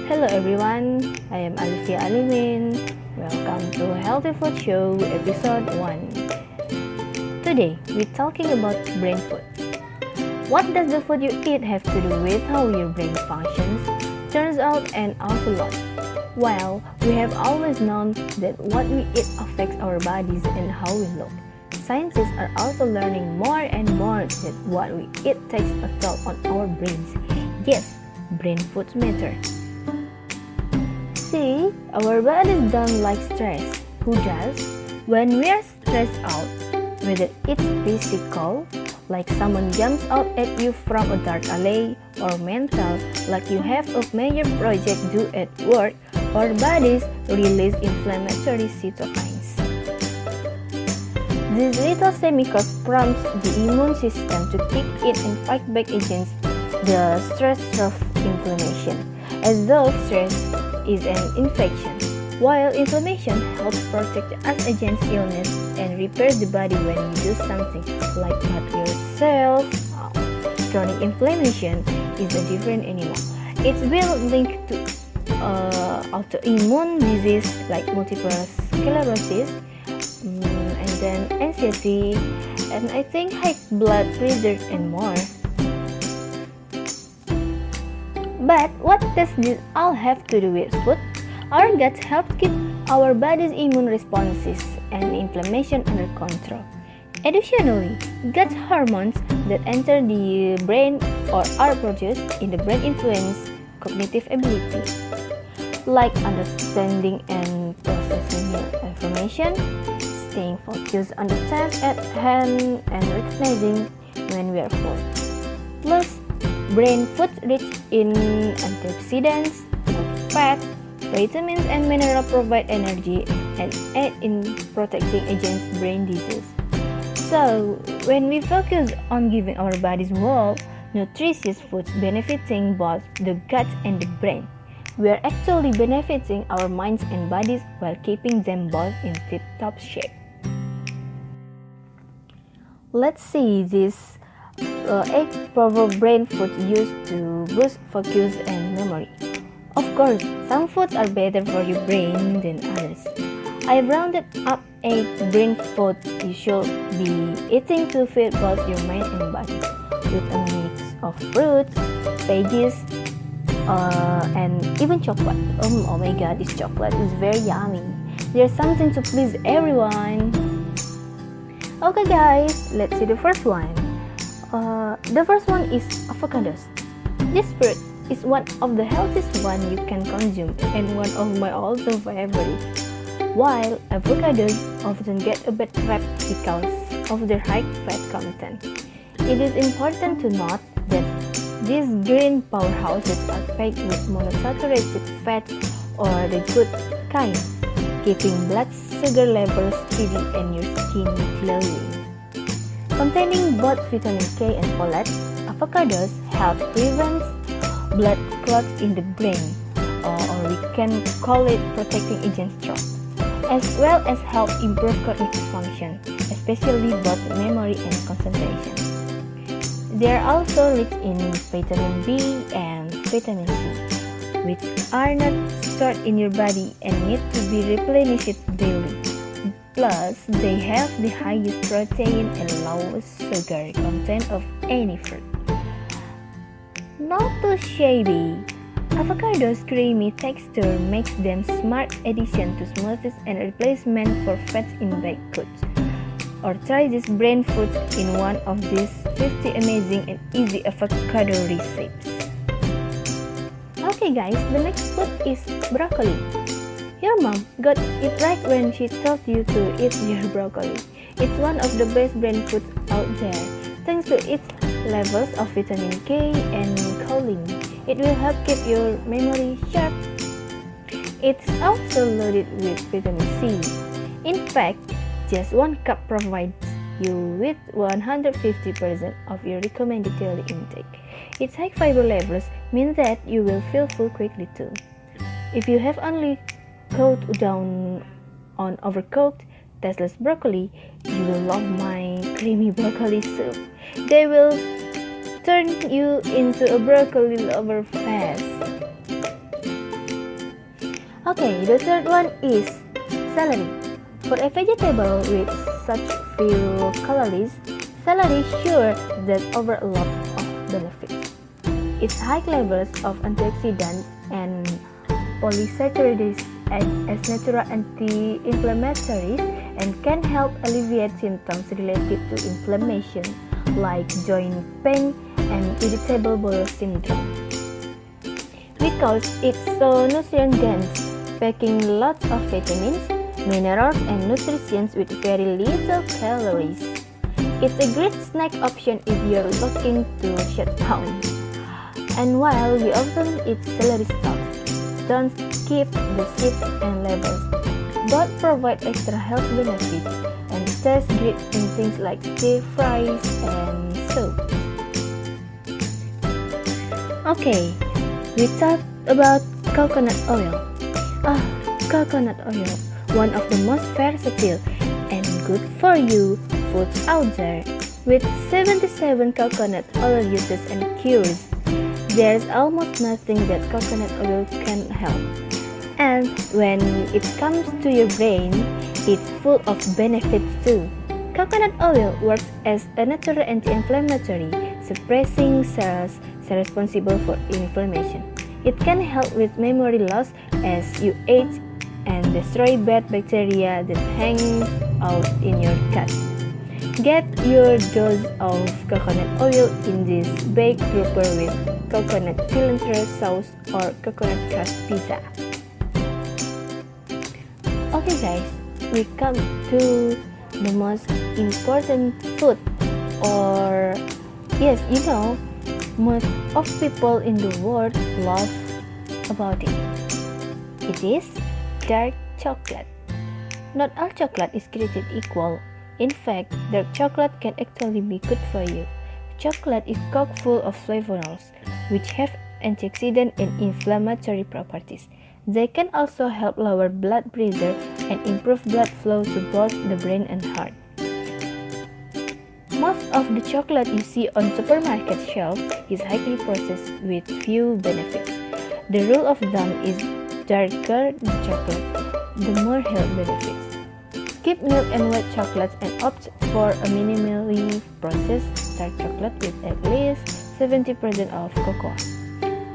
Hello everyone, I am Allivia. Welcome to Healthy Food Show episode 1. Today we're talking about brain food. What does the food you eat have to do with how your brain functions? Turns out an awful lot. Well, we have always known that what we eat affects our bodies and how we look. Scientists are also learning more and more that what we eat takes a toll on our brains. Yes, brain foods matter. See, our bodies don't like stress. Who does? When we are stressed out, whether it's physical, like someone jumps out at you from a dark alley, or mental, like you have a major project due at work, our bodies release inflammatory cytokines. These little chemicals prompt the immune system to kick in and fight back against the stress of inflammation, as though stress is an infection, while inflammation helps protect us against illness and repairs the body when you do something like cut yourself. Chronic inflammation is a different animal. It's well linked to autoimmune disease like multiple sclerosis, and then anxiety, and I think high blood pressure and more. But what does this all have to do with food? Our guts help keep our body's immune responses and inflammation under control. Additionally, gut hormones that enter the brain or are produced in the brain influence cognitive ability, like understanding and processing new information, staying focused on the task at hand, and recognizing when we are full. Plus, brain foods rich in antioxidants, fat, vitamins, and minerals provide energy and aid in protecting against brain disease. So, when we focus on giving our bodies whole, nutritious foods benefiting both the gut and the brain, we are actually benefiting our minds and bodies while keeping them both in tip-top shape. Let's see this 8 powerful brain foods used to boost focus and memory. Of course, some foods are better for your brain than others. I've rounded up 8 brain foods you should be eating to feed both your mind and body, with a mix of fruits, veggies, and even chocolate. Oh my god, this chocolate is very yummy. There's something to please everyone. Okay guys, let's see the first one. The first one is avocados. This fruit is one of the healthiest one you can consume and one of my also favorites. While avocados often get a bad rap because of their high fat content, it is important to note that these green powerhouses are packed with monosaturated fats or the good kind, keeping blood sugar levels steady and your skin glowing. Containing both vitamin K and folate, avocados help prevent blood clots in the brain, or we can call it protecting against stroke, as well as help improve cognitive function, especially both memory and concentration. They are also rich in vitamin B and vitamin C, which are not stored in your body and need to be replenished daily. Plus, they have the highest protein and lowest sugar content of any fruit. Not too shabby. Avocado's creamy texture makes them smart addition to smoothies and replacement for fats in baked goods. Or try this brain food in one of these 50 amazing and easy avocado recipes. Okay guys, the next food is broccoli. Your mom got it right when she told you to eat your broccoli. It's one of the best brain foods out there, thanks to its levels of vitamin K and choline. It will help keep your memory sharp. It's also loaded with vitamin C. In fact, just 1 cup provides you with 150% of your recommended daily intake. Its high fiber levels mean that you will feel full quickly too. If you have only cut down on overcooked, tasteless broccoli, you will love my creamy broccoli soup. They will turn you into a broccoli lover fast. Okay, the third one is celery. For a vegetable with such few calories, celery sure that offers a lot of benefits. Its high levels of antioxidants and polysaccharides act as natural anti-inflammatories and can help alleviate symptoms related to inflammation like joint pain and irritable bowel syndrome. Because it's so nutrient-dense, packing lots of vitamins, minerals, and nutrients with very little calories. It's a great snack option if you're looking to shut down. And while we often eat celery stalks, don't skip the seeds and levels. Both provide extra health benefits and taste great in things like stir fries and soup. Okay, we talked about coconut oil. Coconut oil, one of the most versatile and good for you foods out there. With 77 coconut oil uses and cures, there's almost nothing that coconut oil can help. And when it comes to your brain, it's full of benefits too. Coconut oil works as a natural anti-inflammatory, suppressing cells responsible for inflammation. It can help with memory loss as you age and destroy bad bacteria that hangs out in your gut. Get your dose of coconut oil in this baked grouper with coconut cilantro sauce or coconut crust pizza. Okay guys, we come to the most important food, or yes, most of people in the world love about it. It is dark chocolate. Not all chocolate is created equal. In fact, dark chocolate can actually be good for you. Chocolate is chock full of flavonols, which have antioxidant and inflammatory properties. They can also help lower blood pressure and improve blood flow to both the brain and heart. Most of the chocolate you see on supermarket shelves is highly processed with few benefits. The rule of thumb is darker the chocolate, the more health benefits. Skip milk and white chocolates and opt for a minimally processed dark chocolate with at least 70% of cocoa.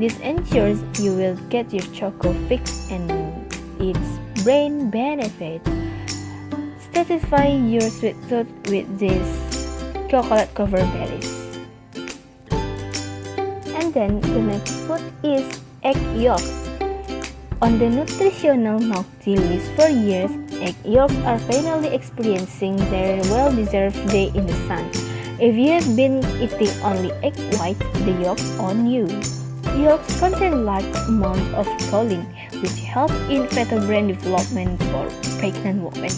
This ensures you will get your choco fix and its brain benefits. Satisfy your sweet tooth with these chocolate-covered berries. And then the next food is egg yolks. On the nutritional naughty list for years, egg yolks are finally experiencing their well-deserved day in the sun. If you have been eating only egg whites, the yolks on you. Yolks contain large amounts of choline, which helps in fetal brain development for pregnant women.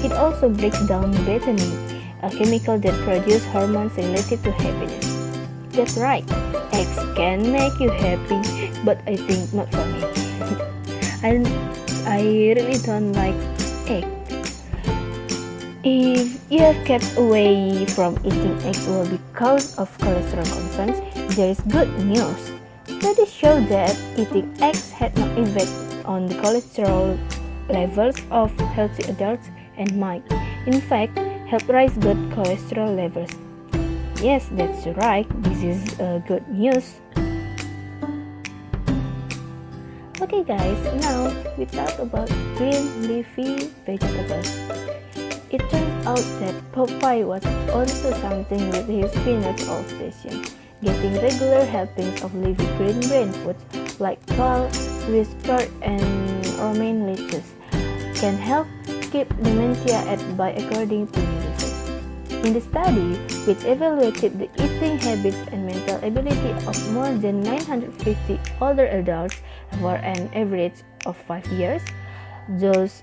It also breaks down betaine, a chemical that produces hormones related to happiness. That's right, eggs can make you happy, but I think not for me. I really don't like eggs. If you have kept away from eating eggs well because of cholesterol concerns, there is good news. Studies show that eating eggs had no effect on the cholesterol levels of healthy adults and might, in fact, help raise good cholesterol levels. Yes, that's right. This is good news. Okay guys, now we talk about green leafy vegetables. It turns out that Popeye was onto something with his peanut obsession. Getting regular helpings of leafy green brain foods like kale, Swiss chard, and romaine lettuce can help keep dementia at bay according to research. In the study, which evaluated the eating habits and mental ability of more than 950 older adults for an average of 5 years, those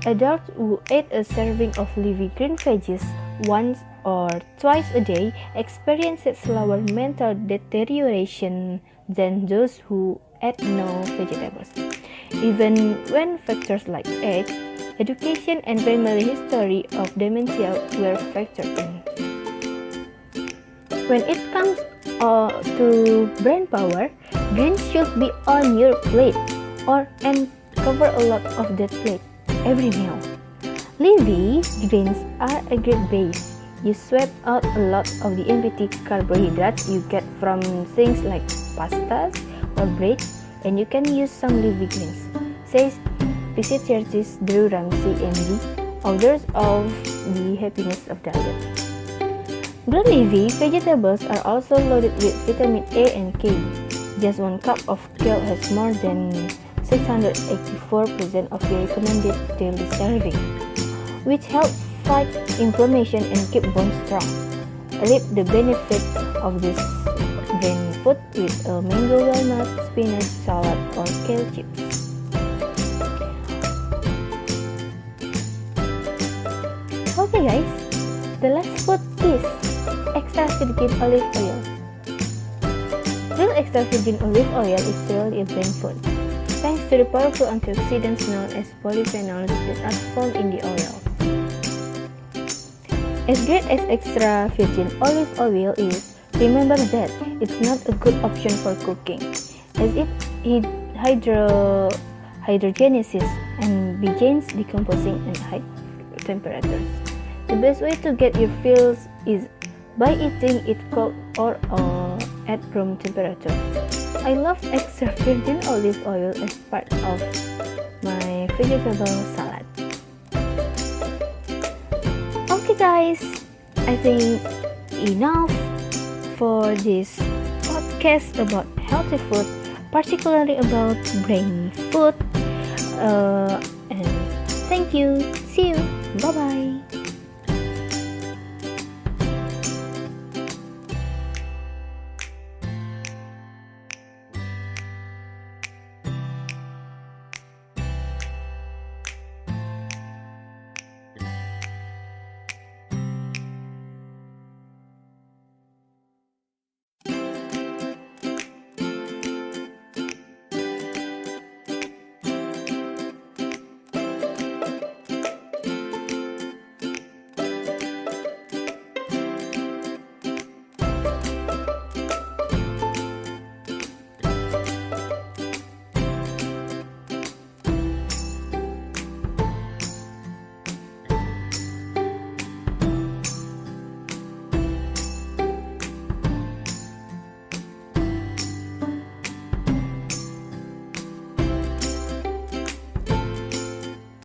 adults who ate a serving of leafy green veggies once or twice a day experienced slower mental deterioration than those who ate no vegetables, even when factors like age, education, and family history of dementia were factored in. When it comes to brain power, greens should be on your plate, and cover a lot of that plate every meal. Leafy greens are a great base. You swap out a lot of the empty carbohydrates you get from things like pastas or bread, and you can use some leafy greens, says physiotherapist Drew Ramsey, MD, authors of The Happiness of Diet. Green leafy vegetables are also loaded with vitamin A and K. Just 1 cup of kale has more than 684% of the recommended daily serving, which helps fight inflammation and keep bones strong. Reap the benefit of this green food with a mango walnut spinach salad or kale chips. Okay guys, the last food is extra virgin olive oil. Real extra virgin olive oil is really a brain food, thanks to the powerful antioxidants known as polyphenols that are found in the oil. As great as extra virgin olive oil is, remember that it's not a good option for cooking, as it hydrogenases and begins decomposing at high temperatures. The best way to get your fills is by eating it cold or at room temperature. I love extra virgin olive oil as part of my vegetable salad. Okay guys, I think enough for this podcast about healthy food, particularly about brain food. And thank you. See you. Bye bye.